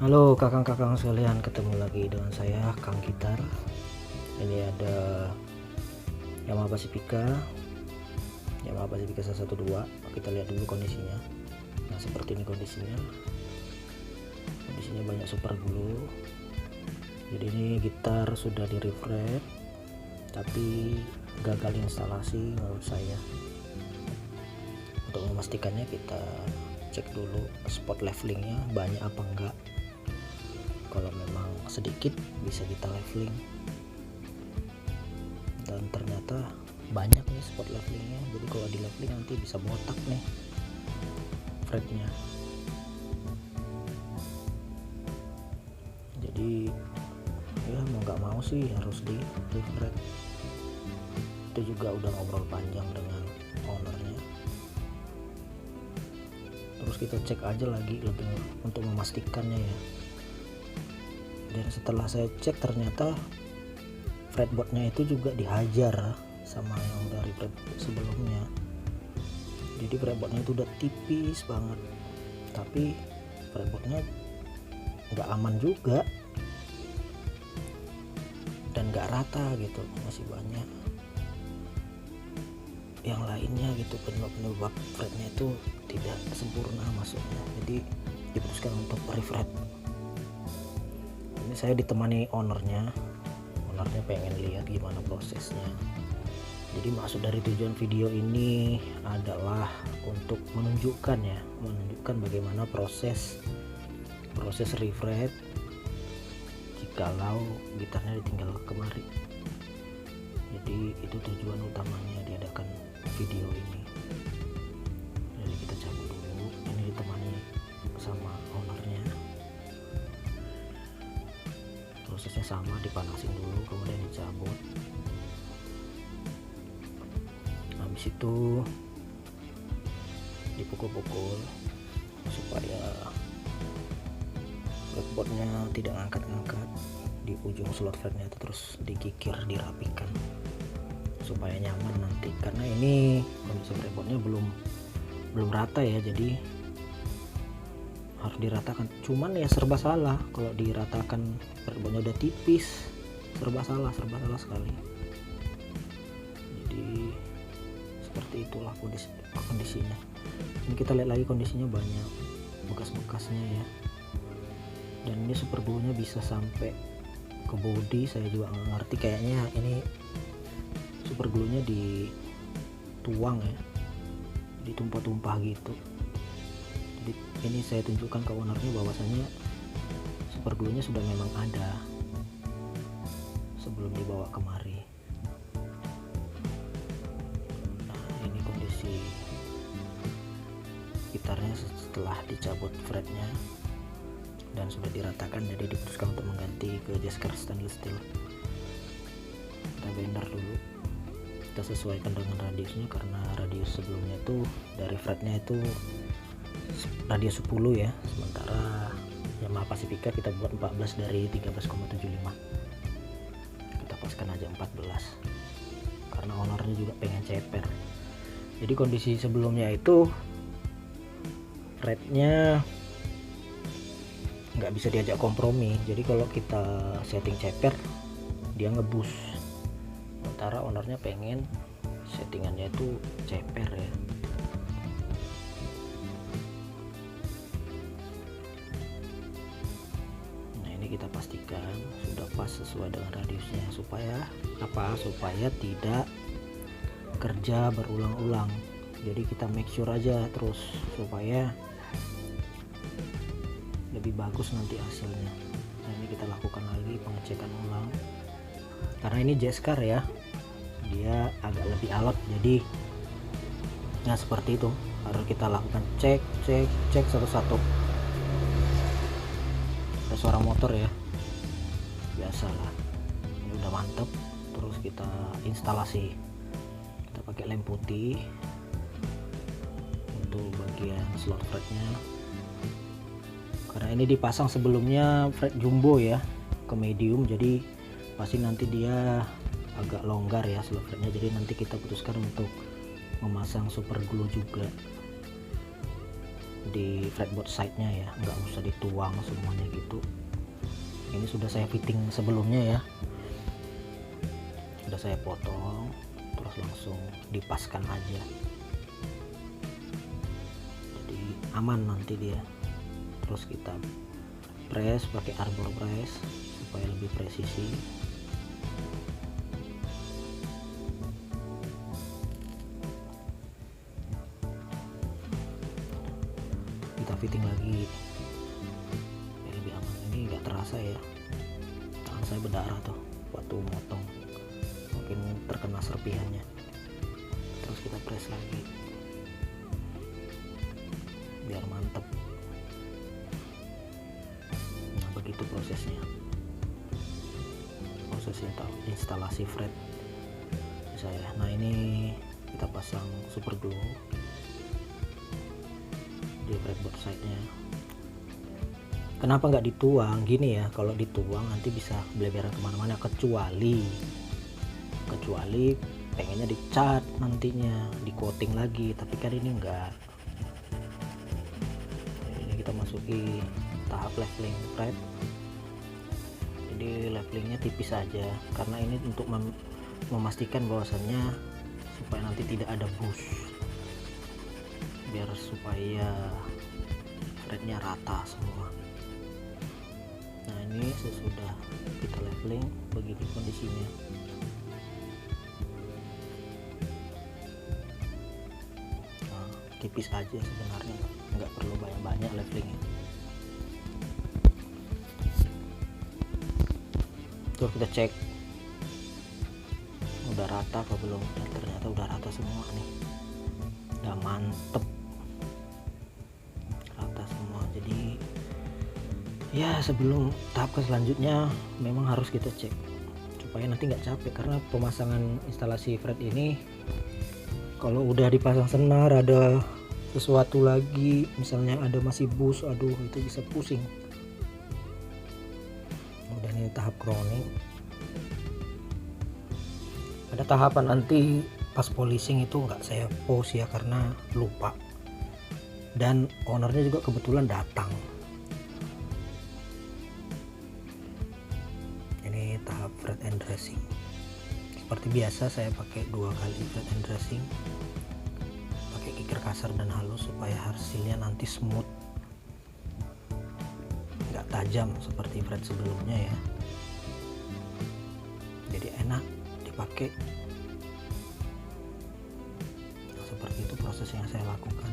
Halo kakang-kakang sekalian, ketemu lagi dengan saya Kang Gitar. Ini ada Yamaha Pacifica 112. Kita lihat dulu kondisinya. Nah, seperti ini kondisinya banyak super glue. Jadi ini gitar sudah di refresh tapi gagal instalasi menurut saya. Untuk memastikannya kita cek dulu spot levelingnya banyak apa enggak. Kalau memang sedikit bisa kita leveling, dan ternyata banyak nih spot levelingnya. Jadi kalau di leveling nanti bisa botak nih fretnya. Jadi ya mau nggak mau sih harus di refresh. Itu juga udah ngobrol panjang dengan ownernya. Terus kita cek aja lagi lebih untuk memastikannya ya. Dan setelah saya cek ternyata fretboardnya itu juga dihajar sama yang udah refresh sebelumnya. Jadi fretboardnya itu udah tipis banget, tapi fretboardnya nggak aman juga dan nggak rata gitu, masih banyak yang lainnya gitu, penyebab fretnya itu tidak sempurna masuknya. Jadi diputuskan untuk refresh. Ini saya ditemani ownernya pengen lihat gimana prosesnya. Jadi maksud dari tujuan video ini adalah untuk menunjukkan bagaimana proses refresh jikalau gitarnya ditinggal kemari. Jadi itu tujuan utamanya diadakan video ini. Jadi kita cabut dulu, ini ditemani sama ownernya. Prosesnya sama, dipanasin dulu kemudian dicabut. Habis itu dipukul-pukul supaya fretboardnya tidak ngangkat-ngangkat di ujung slot fretnya itu, terus digigir, dirapikan supaya nyaman nanti. Karena ini kondisi fretboardnya belum rata ya, jadi harus diratakan. Cuman ya serba salah kalau diratakan, fretboardnya udah tipis, serba salah sekali. Jadi seperti itulah kondisinya. Ini kita lihat lagi kondisinya banyak bekas-bekasnya ya. Dan ini super glue-nya bisa sampai ke body, saya juga nggak ngerti. Kayaknya ini super glue-nya dituang ya, ditumpah-tumpah gitu. Jadi ini saya tunjukkan ke ownernya bahwasanya super glue-nya sudah memang ada sebelum dibawa kemari. Nah, ini kondisi gitarnya setelah dicabut fretnya dan sudah diratakan. Jadi diputuskan untuk mengganti ke Jasker stainless steel. Kita bender dulu, kita sesuaikan dengan radiusnya, karena radius sebelumnya itu dari fretnya itu radius 10 ya, sementara Yamaha Pacifica kita buat 14 dari 13,75. Kita paskan aja 14 karena ownernya juga pengen ceper. Jadi kondisi sebelumnya itu fretnya nggak bisa diajak kompromi. Jadi kalau kita setting ceper dia ngebus, sementara ownernya pengen settingannya itu ceper ya. Nah, ini kita pastikan sudah pas sesuai dengan radiusnya, supaya tidak kerja berulang-ulang. Jadi kita make sure aja terus supaya lebih bagus nanti hasilnya. Nah, ini kita lakukan lagi pengecekan ulang, karena ini Jasker ya, dia agak lebih alot. Jadi nah seperti itu harus kita lakukan cek satu-satu. Ada suara motor ya, biasalah. Ini udah mantep. Terus kita instalasi, kita pakai lem putih untuk bagian slot fretnya, karena ini dipasang sebelumnya fret jumbo ya ke medium, jadi pasti nanti dia agak longgar ya slot fretnya. Jadi nanti kita putuskan untuk memasang super glue juga. di fretboard side-nya ya, nggak usah dituang semuanya gitu. Ini sudah saya fitting sebelumnya ya, sudah saya potong, terus langsung dipaskan aja, jadi aman nanti dia. Terus kita press pakai arbor press supaya lebih presisi. Kita fitting lagi ya, lebih aman. Ini nggak terasa ya, tangan saya berdarah tuh waktu motong, mungkin terkena serpihannya. Terus kita press lagi biar mantep. Nah begitu prosesnya, proses instalasi fret saya. Nah ini kita pasang super glue di fretboard side-nya. Kenapa nggak dituang? Gini ya, kalau dituang nanti bisa beleberan kemana-mana, kecuali pengennya dicat nantinya, di coating lagi, tapi kan ini enggak. Ini kita masuki tahap leveling fret. Jadi levelingnya tipis saja, karena ini untuk memastikan bahwasannya supaya nanti tidak ada bus, biar supaya fretnya rata semua. Nah ini sesudah kita leveling begini kondisinya. Nah, tipis aja sebenarnya, nggak perlu banyak-banyak levelingnya. Terus kita cek udah rata apa belum, dan ternyata udah rata semua nih, udah mantep rata semua. Jadi ya sebelum tahap selanjutnya memang harus kita cek supaya nanti nggak capek, karena pemasangan instalasi fret ini kalau udah dipasang senar ada sesuatu lagi, misalnya ada masih bus, aduh itu bisa pusing. Udah ini tahap crowning. Ada tahapan nanti pas polishing itu nggak saya post ya karena lupa, dan ownernya juga kebetulan datang. Ini tahap fret and dressing. Seperti biasa saya pakai 2 kali fret and dressing, pakai kicker kasar dan halus supaya hasilnya nanti smooth, nggak tajam seperti fret sebelumnya ya, jadi enak dipakai. Nah, seperti itu proses yang saya lakukan.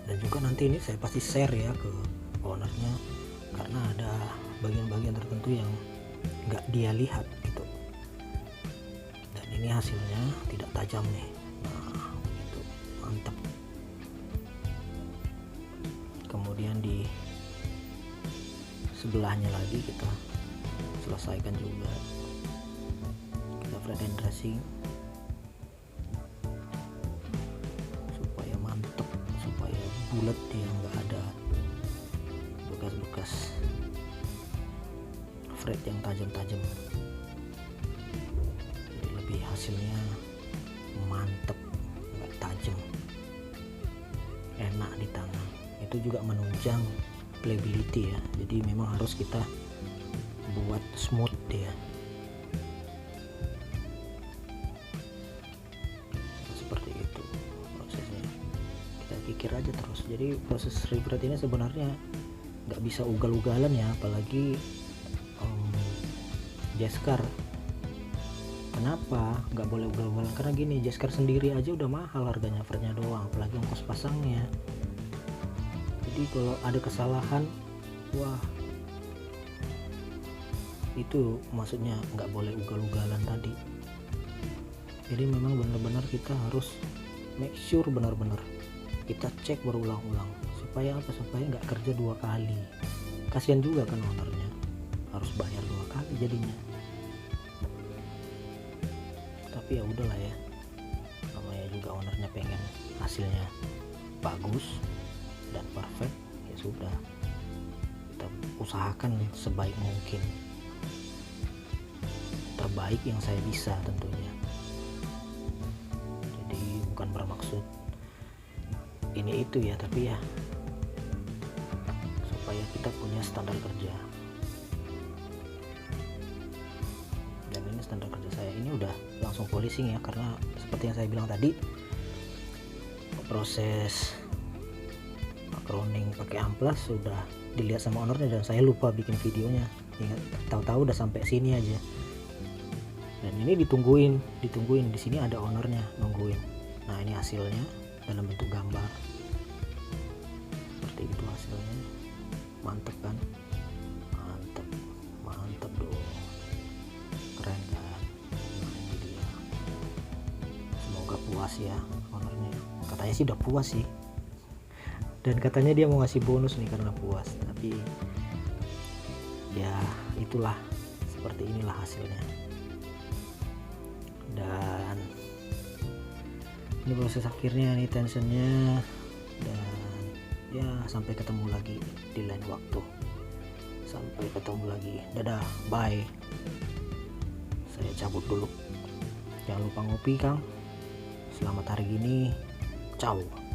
Dan juga nanti ini saya pasti share ya ke ownernya, karena ada bagian-bagian tertentu yang nggak dia lihat gitu, dan ini hasilnya tidak tajam nih. Nah itu mantap. Kemudian di sebelahnya lagi kita selesaikan juga, kita fret and dressing supaya mantep, supaya bulat ya, nggak ada bekas-bekas fret yang tajam-tajam, jadi lebih hasilnya mantep, nggak tajam, enak di tangan. Itu juga menunjang playability ya, jadi memang harus kita buat smooth ya. Seperti itu prosesnya, kita pikir aja terus. Jadi proses refret ini sebenarnya nggak bisa ugal-ugalan ya, apalagi Jaskar. Kenapa nggak boleh ugal-ugalan? Karena gini, Jaskar sendiri aja udah mahal harganya, fretnya doang, apalagi ongkos pasangnya. Jadi kalau ada kesalahan, wah itu maksudnya nggak boleh ugal-ugalan tadi. Jadi memang benar-benar kita harus make sure benar-benar kita cek berulang-ulang, supaya apa, supaya nggak kerja 2 kali. Kasihan juga kan ownernya harus bayar 2 kali jadinya. Tapi ya udahlah ya, namanya juga ownernya pengen hasilnya bagus dan perfect, ya sudah, kita usahakan sebaik mungkin. terbaik yang saya bisa tentunya. Jadi bukan bermaksud ini itu ya, tapi ya supaya kita punya standar kerja. Dan ini standar kerja saya ini udah langsung polishing ya, karena seperti yang saya bilang tadi, proses crowning pakai amplas sudah dilihat sama ownernya dan saya lupa bikin videonya. Ingat, tahu-tahu udah sampai sini aja. Dan ini ditungguin di sini ada ownernya nungguin. Nah, ini hasilnya dalam bentuk gambar. Seperti itu hasilnya. Mantep kan? Mantep dong. Keren kan? Nah, ini dia. Semoga puas ya ownernya. Katanya sih udah puas sih. Dan katanya dia mau ngasih bonus nih karena puas. Tapi ya itulah, seperti inilah hasilnya. Dan ini proses akhirnya nih, tensionnya. Dan ya sampai ketemu lagi di lain waktu. Sampai ketemu lagi. Dadah, bye. Saya cabut dulu. Jangan lupa ngopi Kang. Selamat hari gini. Ciao.